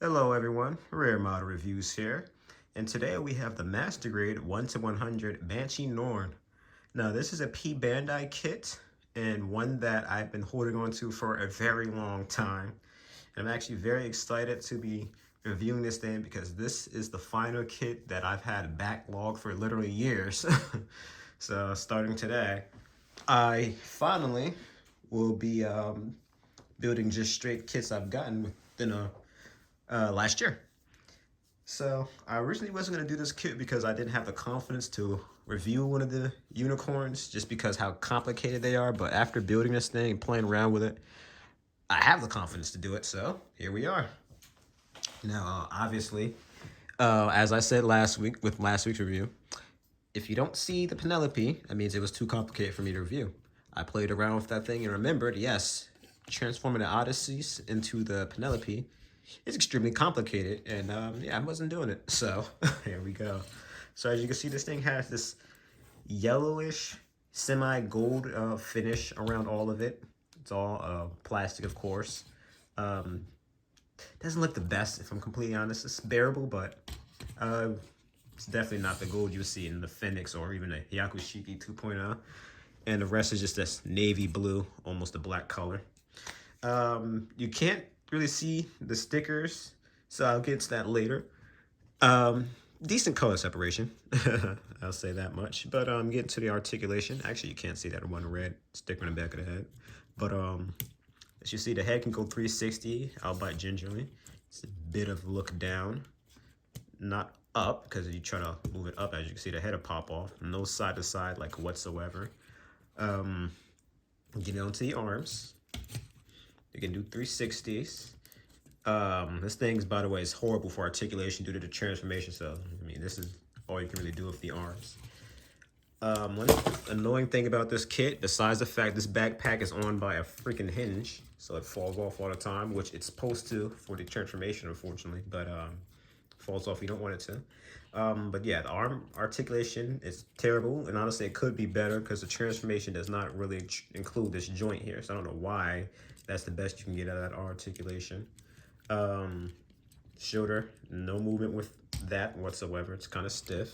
Hello everyone, Rare Model Reviews here, and today we have the Master Grade 1 to 100 Banshee Norn. Now this is a P Bandai kit, and one that I've been holding on to for a very long time. And I'm actually very excited to be reviewing this thing because this is the final kit that I've had backlog for literally years. So starting today, I finally will be building just straight kits I've gotten within last year. So I originally wasn't going to do this kit because I didn't have the confidence to review one of the unicorns just because how complicated they are. But after building this thing and playing around with it, I have the confidence to do it. So here we are. Now, obviously, as I said last week with last week's review, if you don't see the Penelope, that means it was too complicated for me to review. I played around with that thing and remembered, yes, transforming the Odysseys into the Penelope is extremely complicated, and yeah, I wasn't doing it. So here we go. So as you can see, this thing has this yellowish semi-gold finish around all of it. It's all plastic, of course. Doesn't look the best, if I'm completely honest. It's bearable, but it's definitely not the gold you see in the Phoenix or even the Yakushiki 2.0. And the rest is just this navy blue, almost a black color. You can't really see the stickers, so I'll get to that later. Decent color separation, I'll say that much. But getting to the articulation, actually you can't see that one red sticker in the back of the head. But as you see, the head can go 360, albeit gingerly. It's a bit of look down, not up, because if you try to move it up, as you can see, the head will pop off. No side to side, like whatsoever. Getting onto the arms. You can do 360s. This thing's, by the way, is horrible for articulation due to the transformation. So, I mean, this is all you can really do with the arms. One annoying thing about this kit, besides the fact this backpack is on by a freaking hinge, so it falls off all the time, which it's supposed to for the transformation, unfortunately, but falls off if you don't want it to. But yeah, the arm articulation is terrible, and honestly, it could be better because the transformation does not really include this joint here, so I don't know why that's the best you can get out of that articulation. Shoulder, no movement with that whatsoever. It's kind of stiff.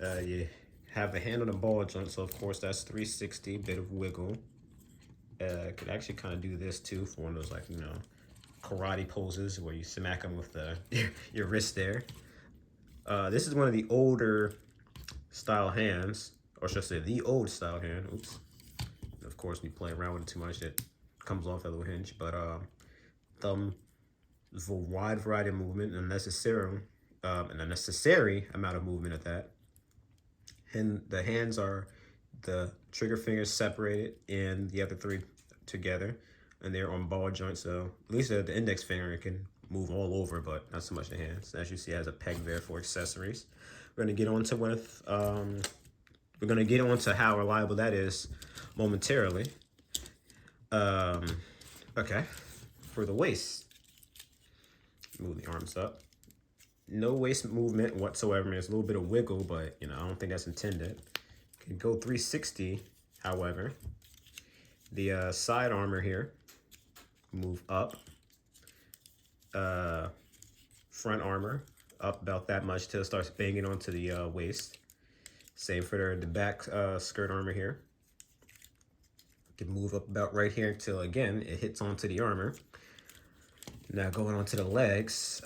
You have the hand on the ball joint, so of course that's 360, bit of wiggle. Could actually kind of do this too for one of those, like, you know, karate poses where you smack them with your wrist there. This is one of the older style hands, or should I say the old style hand. Oops. Of course, we play around with it too much, it comes off that little hinge. But thumb is a wide variety of movement, and a necessary amount of movement at that. And the hands are the trigger fingers separated and the other three together, and they're on ball joints. So at least the index finger can move all over, but not so much the hands. As you see, it has a peg there for accessories. We're gonna get onto how reliable that is momentarily. Okay, for the waist, move the arms up. No waist movement whatsoever. I mean, there's a little bit of wiggle, but you know, I don't think that's intended. Can go 360, however. The side armor here, move up. Front armor, up about that much till it starts banging onto the waist. Same for the back skirt armor here. Can move up about right here until, again, it hits onto the armor. Now going on to the legs.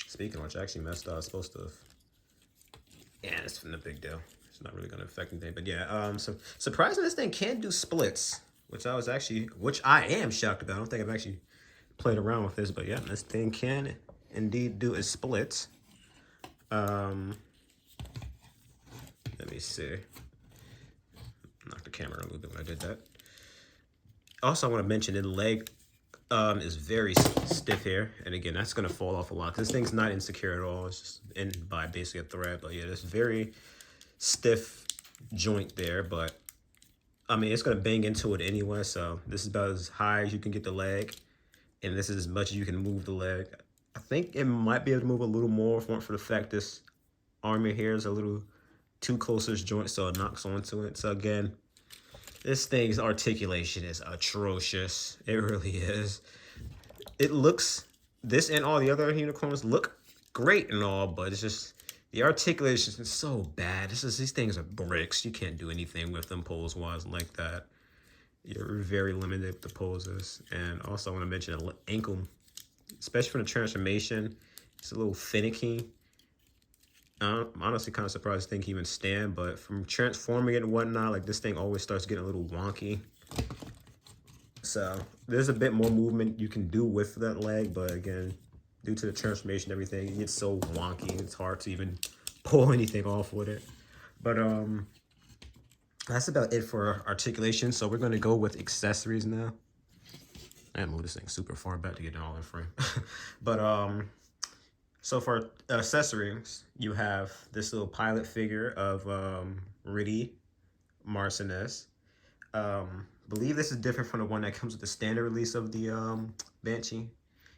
Speaking of which, I actually messed up. I was supposed to have... Yeah, it's no big deal. It's not really going to affect anything. But yeah, so surprisingly, this thing can do splits, which I am shocked about. I don't think I've actually played around with this, but yeah, this thing can indeed do a split. Let me see. Knocked the camera a little bit when I did that. Also, I want to mention the leg is very stiff here, and again, that's going to fall off a lot. This thing's not insecure at all. It's just in by basically a thread, but yeah, there's very stiff joint there, but I mean, it's going to bang into it anyway, so this is about as high as you can get the leg, and this is as much as you can move the leg. I think it might be able to move a little more if it weren't for the fact this armor here is a little too close to this joint, so it knocks onto it. So again, this thing's articulation is atrocious. It really is. It looks this and all the other unicorns look great and all, but it's just the articulation is so bad. These things are bricks. You can't do anything with them pose wise like that. You're very limited with the poses. And also I want to mention the ankle, especially for the transformation, it's a little finicky. I'm honestly kind of surprised this thing can even stand, but from transforming it and whatnot, like this thing always starts getting a little wonky. So there's a bit more movement you can do with that leg, but again, due to the transformation and everything, it gets so wonky, it's hard to even pull anything off with it. But that's about it for articulation. So we're gonna go with accessories now. I gotta move this thing super far back to get it all in frame. But so for accessories, you have this little pilot figure of Riddy Marcinez. Believe this is different from the one that comes with the standard release of the Banshee. In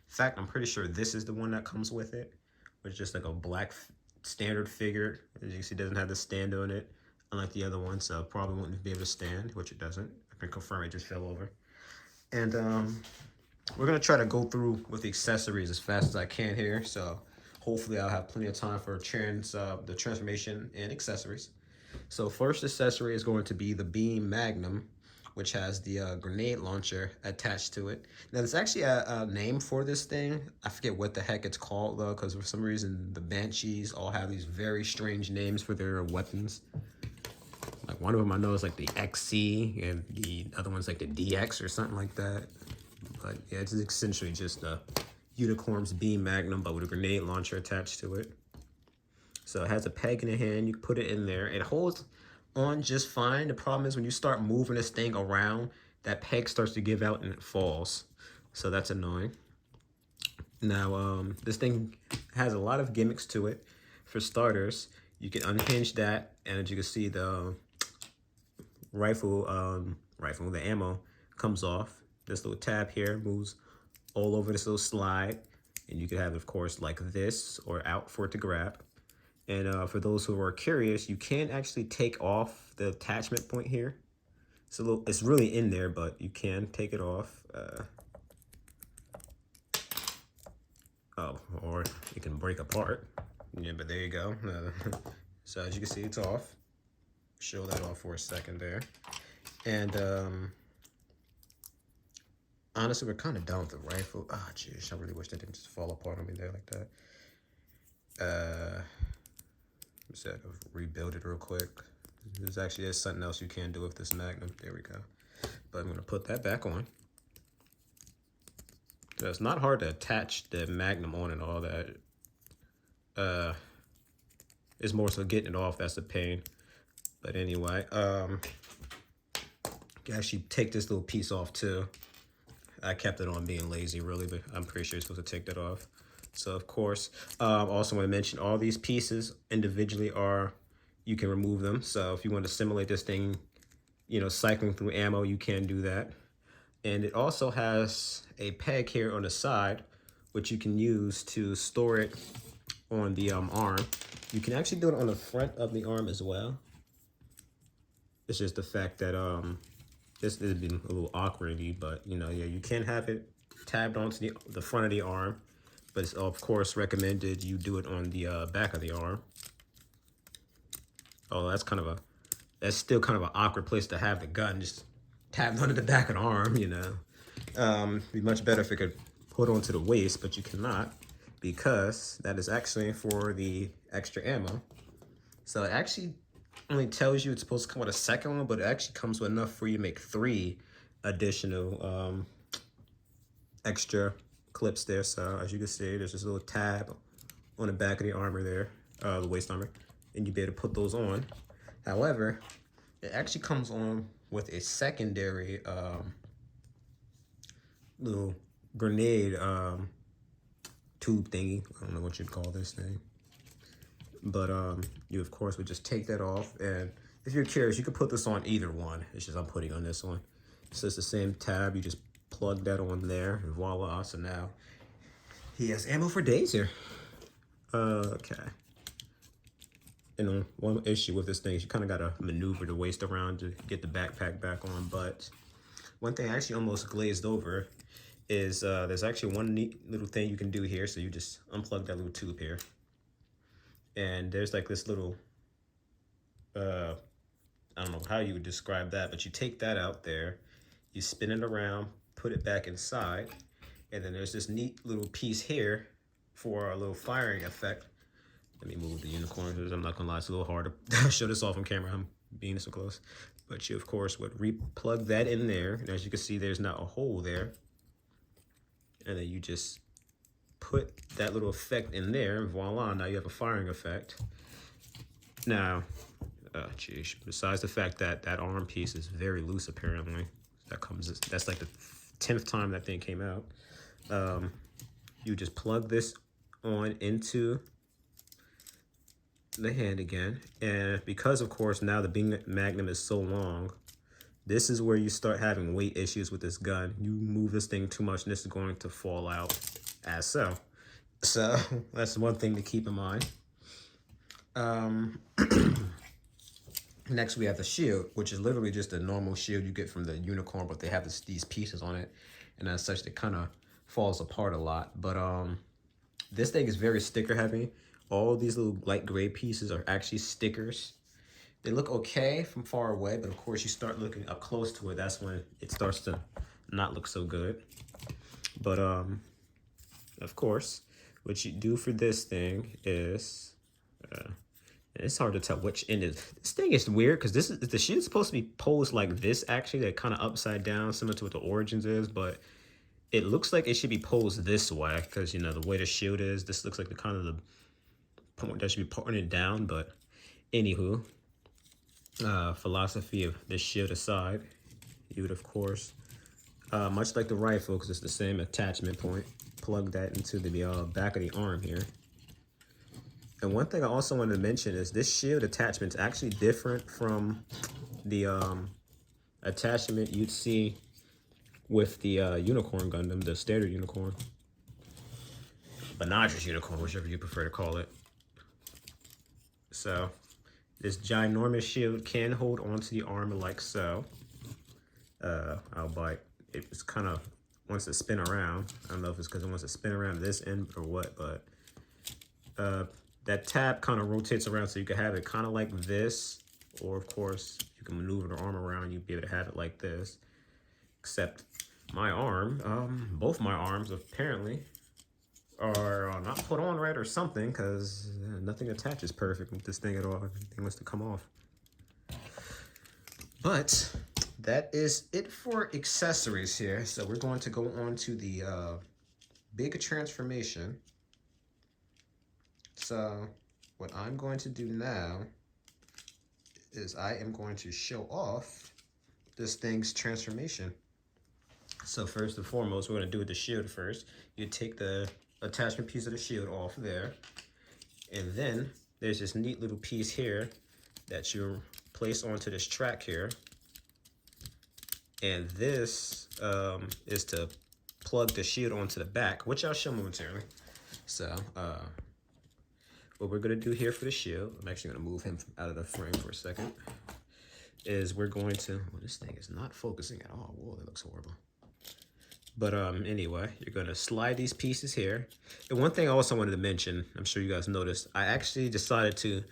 fact, I'm pretty sure this is the one that comes with it, which is just like a black standard figure. As you can see, it doesn't have the stand on it, unlike the other one, so probably won't be able to stand, which it doesn't. I can confirm it just fell over. And we're gonna try to go through with the accessories as fast as I can here, so hopefully I'll have plenty of time for the transformation and accessories. So first accessory is going to be the Beam Magnum, which has the grenade launcher attached to it. Now there's actually a name for this thing. I forget what the heck it's called though, because for some reason the Banshees all have these very strange names for their weapons. Like one of them I know is like the XC, and the other one's like the DX or something like that. But yeah, it's essentially just a Unicorn's Beam Magnum, but with a grenade launcher attached to it. So it has a peg in the hand. You put it in there. It holds on just fine. The problem is when you start moving this thing around, that peg starts to give out and it falls. So that's annoying. Now, this thing has a lot of gimmicks to it. For starters, you can unhinge that, and as you can see, the the ammo comes off. This little tab here moves all over this little slide, and you can have, of course, like this or out for it to grab. And for those who are curious, you can actually take off the attachment point here. It's really in there, but you can take it off. Or it can break apart. Yeah, but there you go. So as you can see, it's off. Show that off for a second there. And honestly, we're kind of done with the rifle. Ah, jeez, I really wish that didn't just fall apart on me there like that. Just had to rebuild it real quick. There's something else you can do with this Magnum. There we go. But I'm gonna put that back on. So it's not hard to attach the Magnum on and all that. It's more so getting it off that's a pain. But anyway, you can actually take this little piece off too. I kept it on being lazy really, but I'm pretty sure you're supposed to take that off. So of course, also want to mention all these pieces individually you can remove them. So if you want to simulate this thing, cycling through ammo, you can do that. And it also has a peg here on the side, which you can use to store it on the arm. You can actually do it on the front of the arm as well. It's just the fact that this has been a little awkward, but yeah, you can have it tabbed onto the front of the arm, but it's of course recommended you do it on the back of the arm. Oh, that's still kind of an awkward place to have the gun just tabbed onto the back of the arm, It'd be much better if it could put onto the waist, but you cannot, because that is actually for the extra ammo. So it actually only tells you it's supposed to come with a second one, but it actually comes with enough for you to make 3 additional extra clips there. So as you can see, there's this little tab on the back of the armor there, the waist armor, and you'll be able to put those on. However, it actually comes on with a secondary little grenade tube thingy. I don't know what you'd call this thing. But you of course would just take that off, and if you're curious, you could put this on either one. It's just I'm putting on this one. So it's the same tab, you just plug that on there, and voila. So now he has ammo for days here. Okay. And one issue with this thing is you kind of got to maneuver the waist around to get the backpack back on. But one thing I actually almost glazed over is there's actually one neat little thing you can do here. So you just unplug that little tube here. And there's like this little, I don't know how you would describe that, but you take that out there, you spin it around, put it back inside, and then there's this neat little piece here for a little firing effect. Let me move the unicorn because I'm not gonna lie, it's a little hard to show this off on camera. I'm being so close. But you, of course, would re-plug that in there. And as you can see, there's not a hole there. And then you just put that little effect in there, and voila, now you have a firing effect. Now, geez, besides the fact that that arm piece is very loose, apparently, that's like the 10th time that thing came out. You just plug this on into the hand again, and because of course now the Bing Magnum is so long, this is where you start having weight issues with this gun. You move this thing too much and this is going to fall out as so. So that's one thing to keep in mind. Next we have the shield, which is literally just a normal shield you get from the Unicorn, but they have these pieces on it, and as such it kind of falls apart a lot. But this thing is very sticker heavy. All these little light gray pieces are actually stickers. They look okay from far away, but of course you start looking up close to it, that's when it starts to not look so good. But of course, what you do for this thing is, it's hard to tell which end is. This thing is weird because the shield's supposed to be posed like this, actually, they're kind of upside down, similar to what the Origins is, but it looks like it should be posed this way because, you know, the way the shield is, this looks like the kind of the point that should be pointed down. But anywho, philosophy of this shield aside, you would of course, much like the rifle, because it's the same attachment point, plug that into the back of the arm here. And one thing I also wanted to mention is this shield attachment is actually different from the attachment you'd see with the Unicorn Gundam, the standard Unicorn. Banshee Unicorn, whichever you prefer to call it. So this ginormous shield can hold onto the armor like so. Albeit it's kind of wants to spin around. I don't know if it's because it wants to spin around this end or what, but that tab kind of rotates around so you can have it kind of like this, or of course you can maneuver the arm around, you'd be able to have it like this. Except my arm, both my arms apparently are not put on right or something, because nothing attaches perfect with this thing at all. Everything wants to come off. But that is it for accessories here. So we're going to go on to the big transformation. So what I'm going to do now is I am going to show off this thing's transformation. So first and foremost, we're going to do the shield first. You take the attachment piece of the shield off there, and then there's this neat little piece here that you place onto this track here, and this is to plug the shield onto the back, which I'll show momentarily. So what we're going to do here for the shield, I'm actually going to move him out of the frame for a second, is we're going to, well, this thing is not focusing at all. Whoa, that looks horrible. But anyway, you're going to slide these pieces here. And one thing I also wanted to mention, I'm sure you guys noticed, I actually decided to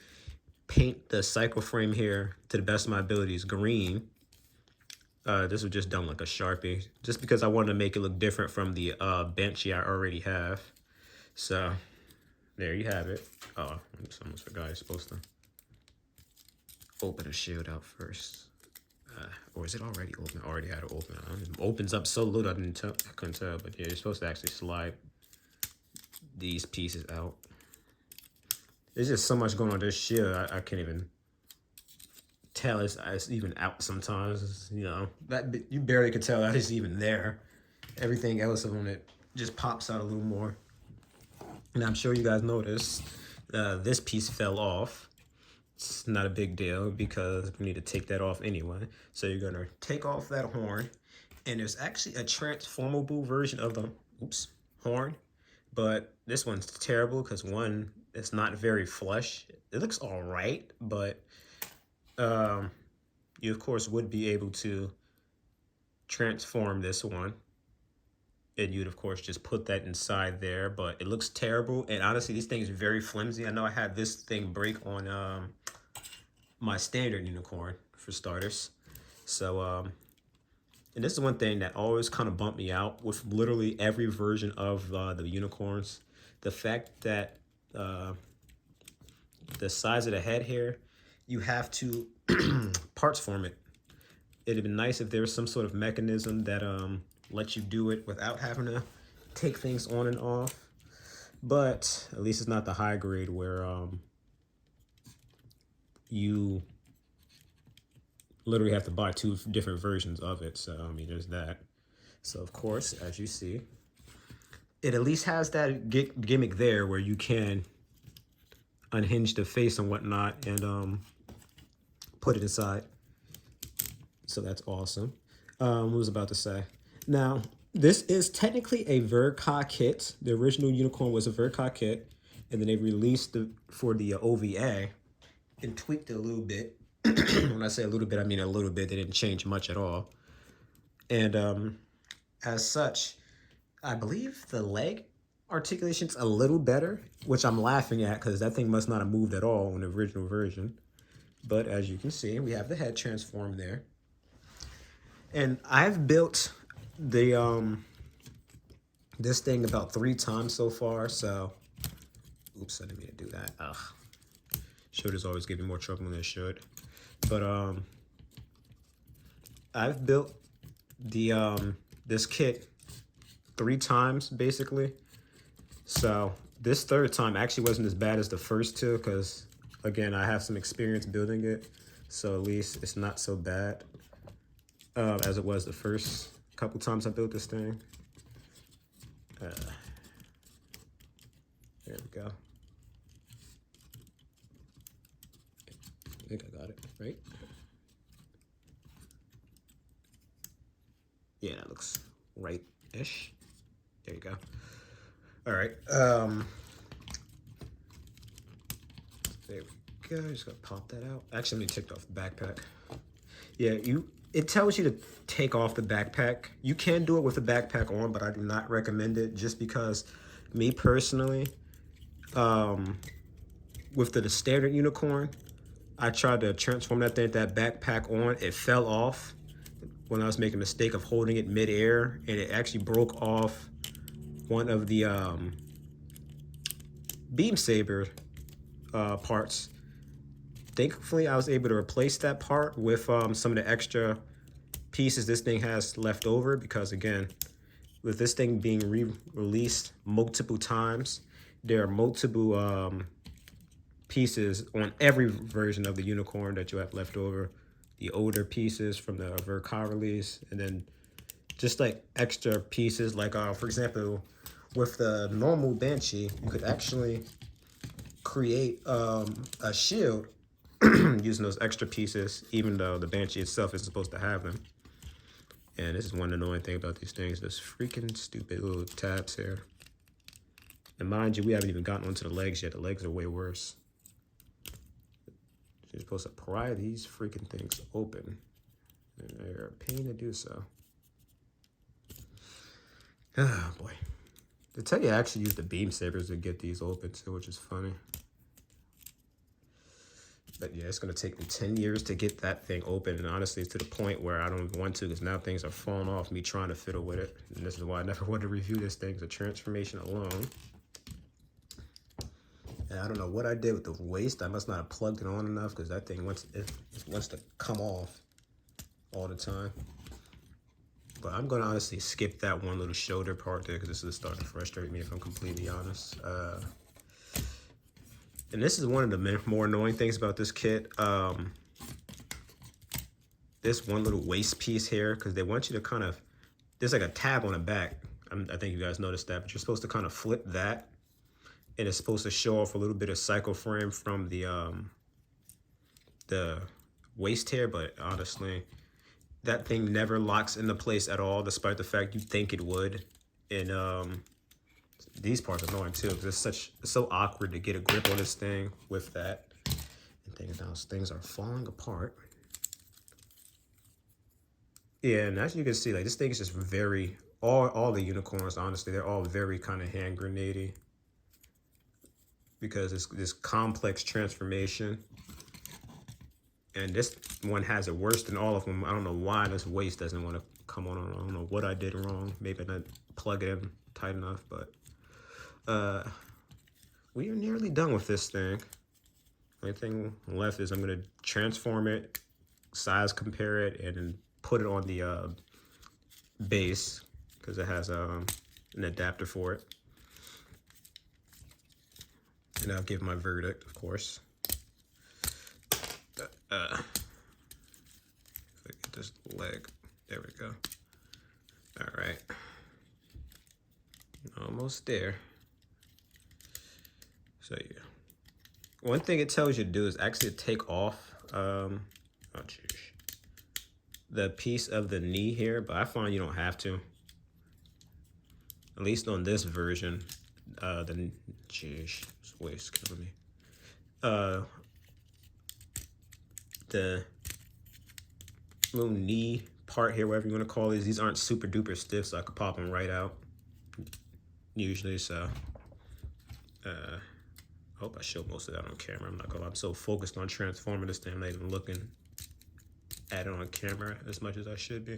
paint the cycle frame here to the best of my abilities green. This was just done like a Sharpie, just because I wanted to make it look different from the Banshee I already have. So there you have it. Oh, I almost forgot I was supposed to open the shield out first. Or is it already open? I already had it open. It opens up so little I couldn't tell. But yeah, you're supposed to actually slide these pieces out. There's just so much going on this shield. I can't even tell it's even out sometimes. You know, that you barely could tell that it's even there. Everything else on it just pops out a little more. And I'm sure you guys noticed this piece fell off. It's not a big deal because we need to take that off anyway. So you're gonna take off that horn, and there's actually a transformable version of the horn, but this one's terrible because one, it's not very flush. It looks all right, but you of course would be able to transform this one and you'd of course just put that inside there, but it looks terrible. And honestly, this thing is very flimsy. I know I had this thing break on my standard unicorn for starters. So and this is one thing that always kind of bumped me out with literally every version of the unicorns. The fact that the size of the head here, you have to parts form it. It'd be nice if there was some sort of mechanism that lets you do it without having to take things on and off. But at least it's not the high grade where you literally have to buy two different versions of it. So, I mean, there's that. So, of course, as you see, it at least has that gimmick there where you can unhinge the face and whatnot and put it inside. So that's awesome. What was I about to say? Now, this is technically a Verka kit. The original Unicorn was a Verka kit, and then they released it for the OVA and tweaked it a little bit. When I say a little bit, I mean a little bit. They didn't change much at all. And as such, I believe the leg articulation's a little better, which I'm laughing at because that thing must not have moved at all in the original version. But as you can see, we have the head transformed there. And I've built the this thing about 3 times so far, so oops, I didn't mean to do that. Ugh. Shoulders always give me more trouble than it should. But I've built the this kit 3 times basically. So this 3rd time actually wasn't as bad as the first 2 because again, I have some experience building it, so at least it's not so bad as it was the first couple times I built this thing. There we go. I think I got it, right? Yeah, that looks right-ish. There you go. All right. There we go. Just gonna pop that out. Actually, let me take off the backpack. Yeah, it tells you to take off the backpack. You can do it with the backpack on, but I do not recommend it just because me personally, with the standard Unicorn, I tried to transform that thing, that backpack on. It fell off when I was making a mistake of holding it mid-air, and it actually broke off one of the beam saber parts. Thankfully, I was able to replace that part with some of the extra pieces this thing has left over because, again, with this thing being re-released multiple times, there are multiple pieces on every version of the Unicorn that you have left over. The older pieces from the Verka release, and then just like extra pieces, like for example, with the normal Banshee, you could actually create a shield using those extra pieces, even though the Banshee itself isn't supposed to have them. And this is one annoying thing about these things, those freaking stupid little tabs here. And mind you, we haven't even gotten onto the legs yet. The legs are way worse. You're supposed to pry these freaking things open. And they're a pain to do so. Oh boy. To tell you, I actually used the beam sabers to get these open too, which is funny. But yeah, it's gonna take me 10 years to get that thing open, and honestly, it's to the point where I don't want to, because now things are falling off me trying to fiddle with it. And this is why I never wanted to review this thing, the transformation alone. And I don't know what I did with the waist. I must not have plugged it on enough, because that thing wants to come off all the time. But I'm gonna honestly skip that one little shoulder part there, because this is starting to frustrate me if I'm completely honest. And this is one of the more annoying things about this kit. This one little waist piece here, because they want you to kind of, there's like a tab on the back. I think you guys noticed that, but you're supposed to kind of flip that, and it's supposed to show off a little bit of cycle frame from the waist here. But honestly, that thing never locks into place at all, despite the fact you think it would. And these parts are annoying too, because it's so awkward to get a grip on this thing with that. And things are falling apart. Yeah, and as you can see, like, this thing is just very all the unicorns, honestly, they're all very kind of hand grenadey because it's this complex transformation. And this one has it worse than all of them. I don't know why this waist doesn't want to come on. I don't know what I did wrong. Maybe I didn't plug it in tight enough, but we are nearly done with this thing. Only thing left is I'm going to transform it, size compare it, and then put it on the base because it has an adapter for it. And I'll give my verdict, of course. If I get this leg, there we go. All right, almost there. So yeah, one thing it tells you to do is actually take off the piece of the knee here, but I find you don't have to. At least on this version, this waist killing me. The little knee part here, whatever you want to call these aren't super duper stiff, so I could pop them right out usually. So I hope I showed most of that on camera. I'm not gonna lie, I'm so focused on transforming this thing, I'm not even looking at it on camera as much as I should be.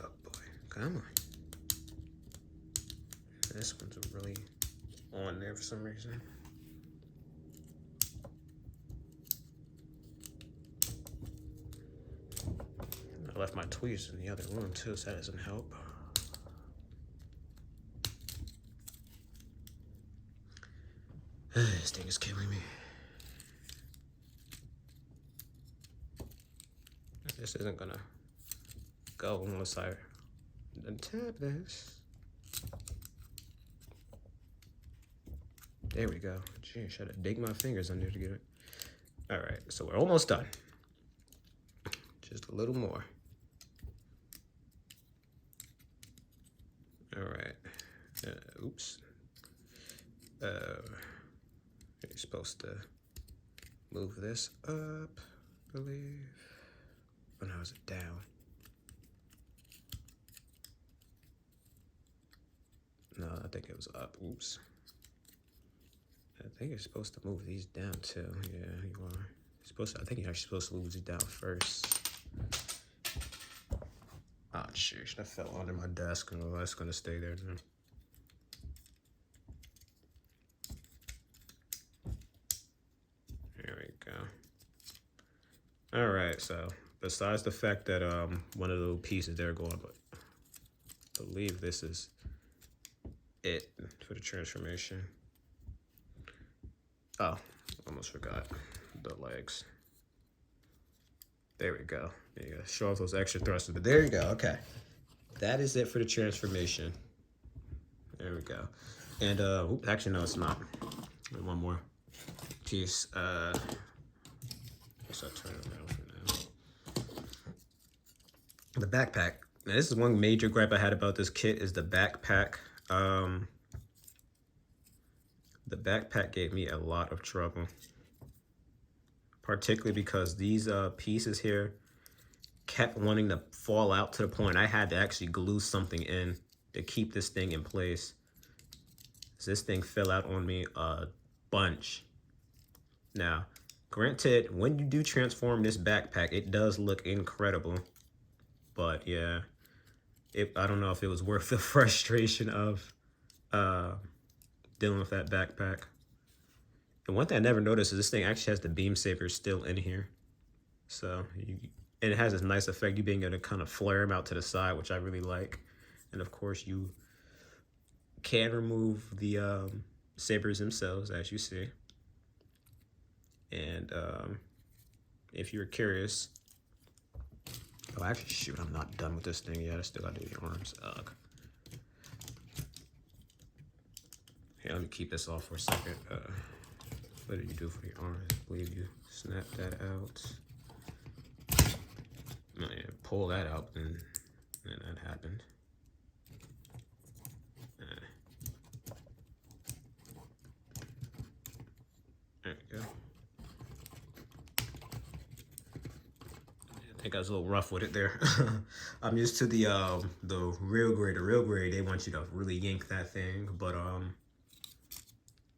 Oh boy, come on. This one's really on there for some reason. I left my tweezers in the other room too, so that doesn't help. This thing is killing me. This isn't gonna go unless I untap this. There we go. Gee, should I dig my fingers under to get it? All right, so we're almost done. Just a little more. All right. Oops. You're supposed to move this up, I believe. Oh no, is it down? No, I think it was up. Oops. I think you're supposed to move these down too. Yeah, you are. I think you're actually supposed to move these down first. Oh, jeez, that fell under my desk. Oh, that's gonna stay there now. There we go. All right, so besides the fact that one of the little pieces there going, but I believe this is it for the transformation. Oh, almost forgot the legs. There we go. There you go. Show off those extra thrusters, but there you go. Okay, that is it for the transformation. There we go. And oops, actually no, it's not. One more piece. Guess I'll turn it around for now. The backpack. Now, this is one major gripe I had about this kit is the backpack. The backpack gave me a lot of trouble, particularly because these pieces here kept wanting to fall out to the point I had to actually glue something in to keep this thing in place. So this thing fell out on me a bunch. Now, granted, when you do transform this backpack, it does look incredible. But yeah, I don't know if it was worth the frustration of dealing with that backpack. And one thing I never noticed is this thing actually has the beam saber still in here. So, and it has this nice effect, you being able to kind of flare them out to the side, which I really like. And of course, you can remove the sabers themselves, as you see. And if you're curious, oh, actually, shoot, I'm not done with this thing yet. I still gotta do the arms. Ugh. Here, let me keep this off for a second. What did you do for your arms? I believe you snap that out. No, yeah, pull that out, and that happened. There we go. I think I was a little rough with it there. I'm used to the real grade. The real grade, they want you to really yank that thing, but I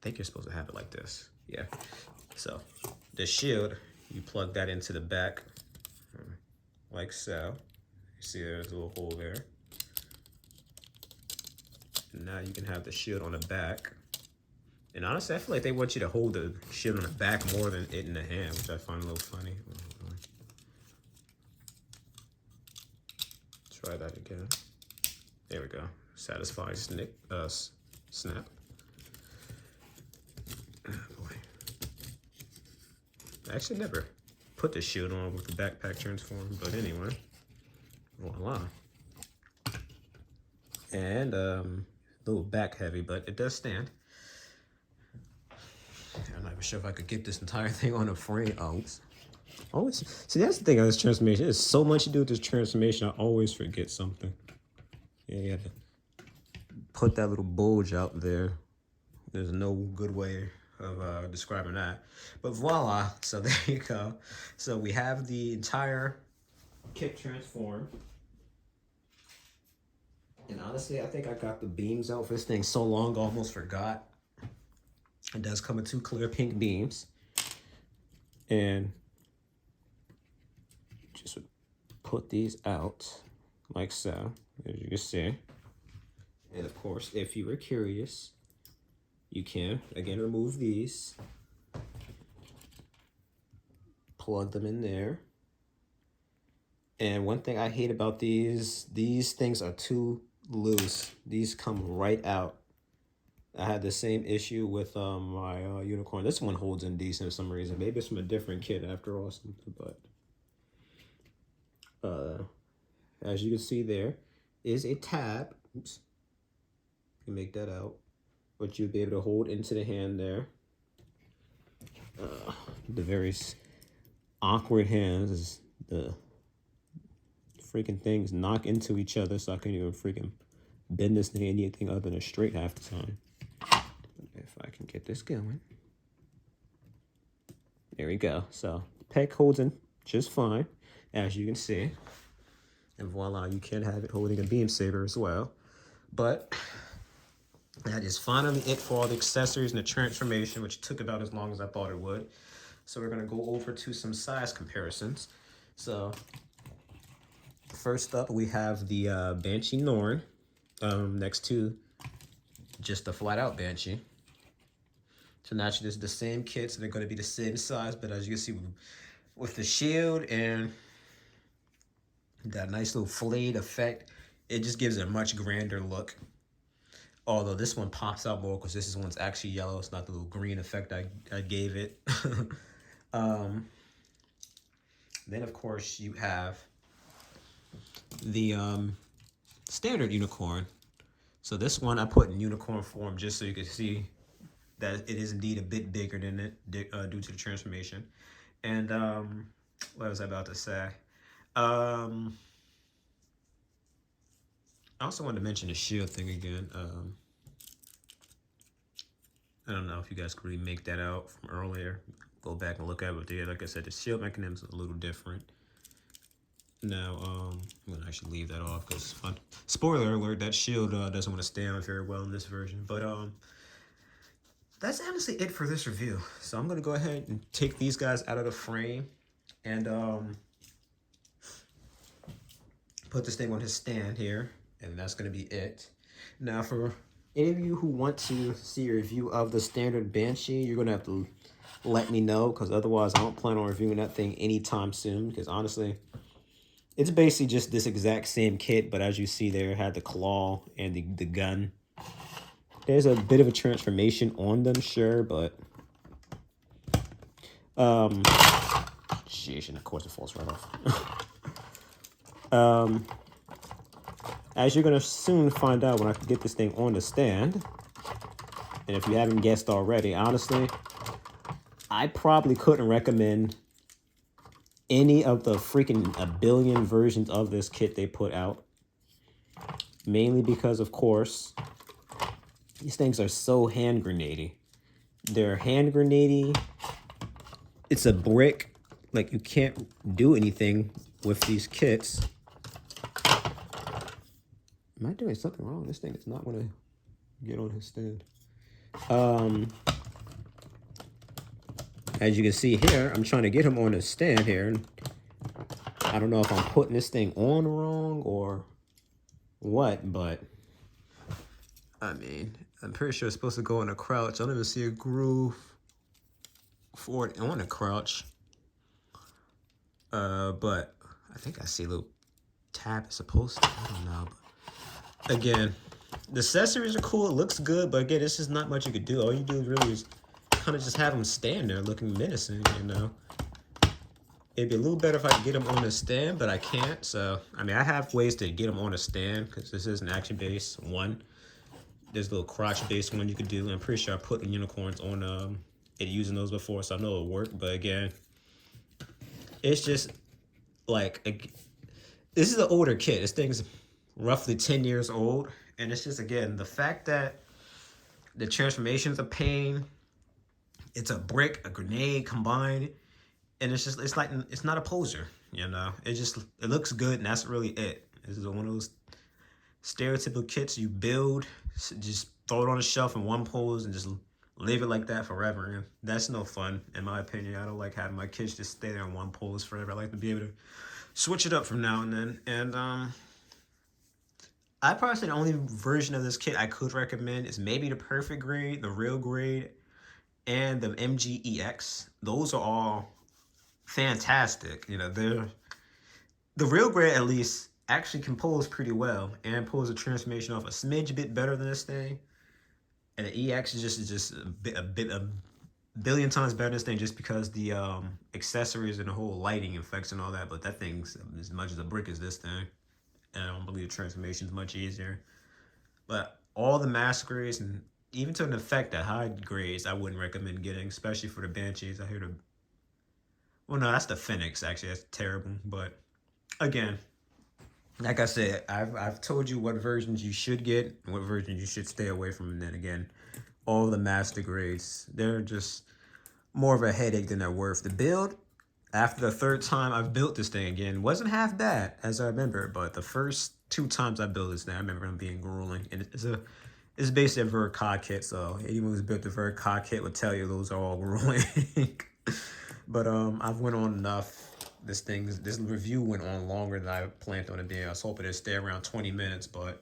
think you're supposed to have it like this. Yeah. So the shield, you plug that into the back, like so. You see there's a little hole there. And now you can have the shield on the back. And honestly, I feel like they want you to hold the shield on the back more than it in the hand, which I find a little funny. Try that again. There we go. Satisfying snap. Oh boy. I actually never put the shield on with the backpack transform, but anyway. Voila. And a little back heavy, but it does stand. I'm not even sure if I could get this entire thing on a frame. Oh, oops. Always see, that's the thing on this transformation. There's so much to do with this transformation. I always forget something. Yeah, you have to put that little bulge out there. There's no good way of describing that. But voila, so there you go. So we have the entire kit transformed. And honestly, I think I got the beams out for this thing so long, I almost forgot. It does come with 2 clear pink beams. And just put these out like so, as you can see. And of course, if you were curious, you can, again, remove these. Plug them in there. And one thing I hate about these things are too loose. These come right out. I had the same issue with my Unicorn. This one holds in decent for some reason. Maybe it's from a different kit after all, something, but as you can see, there is a tab. Oops. You can make that out. But you'll be able to hold into the hand there. The very awkward hands is the freaking things knock into each other, so I can't even freaking bend this thing anything other than straight half the time. If I can get this going. There we go. So the peg holds in just fine, as you can see. And voila, you can have it holding a beam saber as well. But that is finally it for all the accessories and the transformation, which took about as long as I thought it would. So we're going to go over to some size comparisons. So first up, we have the Banshee Norn next to just the flat-out Banshee. So naturally, this is the same kit, so they're going to be the same size. But as you can see, with the shield and that nice little flayed effect, it just gives it a much grander look. Although this one pops out more because this one's actually yellow. It's not the little green effect I gave it. Then, of course, you have the standard Unicorn. So this one I put in Unicorn form just so you can see that it is indeed a bit bigger than it due to the transformation. And what was I about to say? I also wanted to mention the shield thing again. I don't know if you guys could really make that out from earlier. Go back and look at it there. Like I said, the shield mechanism is a little different. Now, I'm gonna actually leave that off because, spoiler alert, that shield doesn't want to stand very well in this version. But that's honestly it for this review. So I'm gonna go ahead and take these guys out of the frame and put this thing on his stand here, and that's gonna be it. Now, for any of you who want to see a review of the standard Banshee, you're gonna have to let me know, because otherwise I don't plan on reviewing that thing anytime soon, because honestly, it's basically just this exact same kit, but as you see there, it had the claw and the gun. There's a bit of a transformation on them, sure, but sheesh, and of course it falls right off. As you're gonna soon find out when I can get this thing on the stand, and if you haven't guessed already, honestly, I probably couldn't recommend any of the freaking a billion versions of this kit they put out. Mainly because, of course, these things are so hand grenadey. They're hand grenadey. It's a brick. Like, you can't do anything with these kits. Am I doing something wrong? This thing is not going to get on his stand. As you can see here, I'm trying to get him on his stand here. I don't know if I'm putting this thing on wrong or what, but I mean, I'm pretty sure it's supposed to go in a crouch. I don't even see a groove for it on a crouch. But I think I see a little tab it's supposed to. I don't know. But again, the accessories are cool. It looks good, but again, this is not much you could do. All you do really is kind of just have him stand there looking menacing, you know. It'd be a little better if I could get him on a stand, but I can't. So, I mean, I have ways to get him on a stand because this is an action-based one. There's a little crotch-based one you could do. I'm pretty sure I put the unicorns on it using those before, so I know it'll work. But again, it's just like this is an older kit. This thing's roughly 10 years old, and it's just again the fact that the transformation's a pain. It's a brick, a grenade combined. And it's like, it's not a poser, you know? It looks good, and that's really it. This is one of those stereotypical kits you build, just throw it on a shelf in one pose and just leave it like that forever. And that's no fun, in my opinion. I don't like having my kits just stay there in one pose forever. I like to be able to switch it up from now and then. And I probably say the only version of this kit I could recommend is maybe the perfect grade, the real grade, and the MGEX. Those are all fantastic. You know, the real grade at least actually can pose pretty well and pulls the transformation off a smidge bit better than this thing. And the EX is just a billion times better than this thing just because the accessories and the whole lighting effects and all that. But that thing's as much as a brick as this thing. And I don't believe the transformation is much easier. But all the master grades and even to an effect that high grades I wouldn't recommend getting, especially for the Banshees. I hear the well, no, that's the Phoenix, actually. That's terrible. But again, like I said, I've told you what versions you should get and what versions you should stay away from. And then again, all the master grades, they're just more of a headache than they're worth. The build, after the third time I've built this thing again, wasn't half bad as I remember. But the first 2 times I built this thing, I remember them being grueling. And it's basically a Vert COD kit. So anyone who's built the Vert COD kit would tell you those are all grueling. But I've went on enough. This review went on longer than I planned on it being. I was hoping it'd stay around 20 minutes, but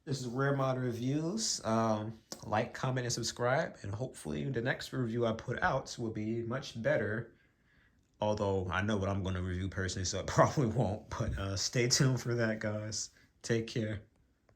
this is Rare Mod Reviews. Like, comment, and subscribe, and hopefully the next review I put out will be much better. Although I know what I'm going to review personally, so it probably won't. But stay tuned for that, guys. Take care.